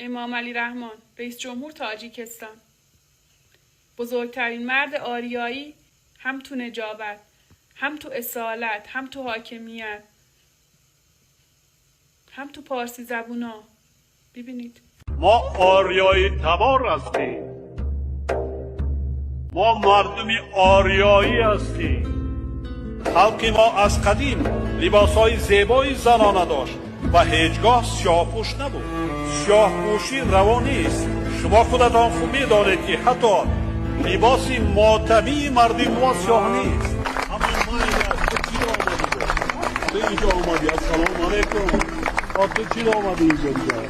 امام علی رحمان، رئیس جمهور تاجیکستان. بزرگترین مرد آریایی، هم تو نجابت، هم تو اصالت، هم تو حاکمیت، هم تو پارسی زبونا. ببینید ما آریایی تبار هستیم، ما مردمی آریایی هستیم. خلق ما از قدیم لباسهای زیبای زنانه داشت و هیچگاه سیاه‌پوش نبود. سیاه‌پوشی روا نیست. شما خودتان خوب می‌دانید که حتی لباس ماتمی مردی ما سیاه نیست. اما ما تو اینجا آمدی؟ السلام علیکم. تو چی آمدی اینجا دیگه؟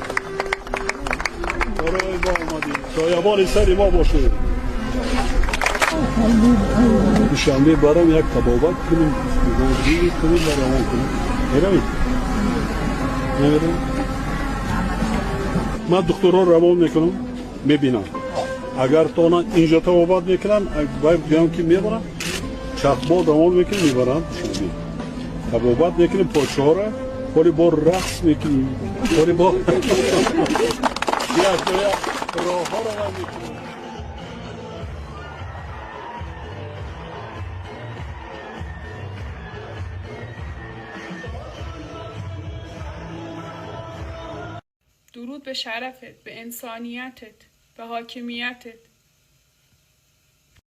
برای ما آمدی سایبان سری ما باشه. دوشنبه برام یک تبابت کنیم، گوزی کنیم و روان کنیم. میروید؟ نمیرم؟ من دکترها روان میکنم، میبینم. اگر تا اینجا تبابت میکنم، باید بیام که میبرم، چکبا روان میکنم میبرم دوشنبه. تبابت میکنیم پاچه را، پاری با رقص میکنیم، پاری با راه ها روان میکنیم. درود به شرفت، به انسانیتت، به حاکمیتت.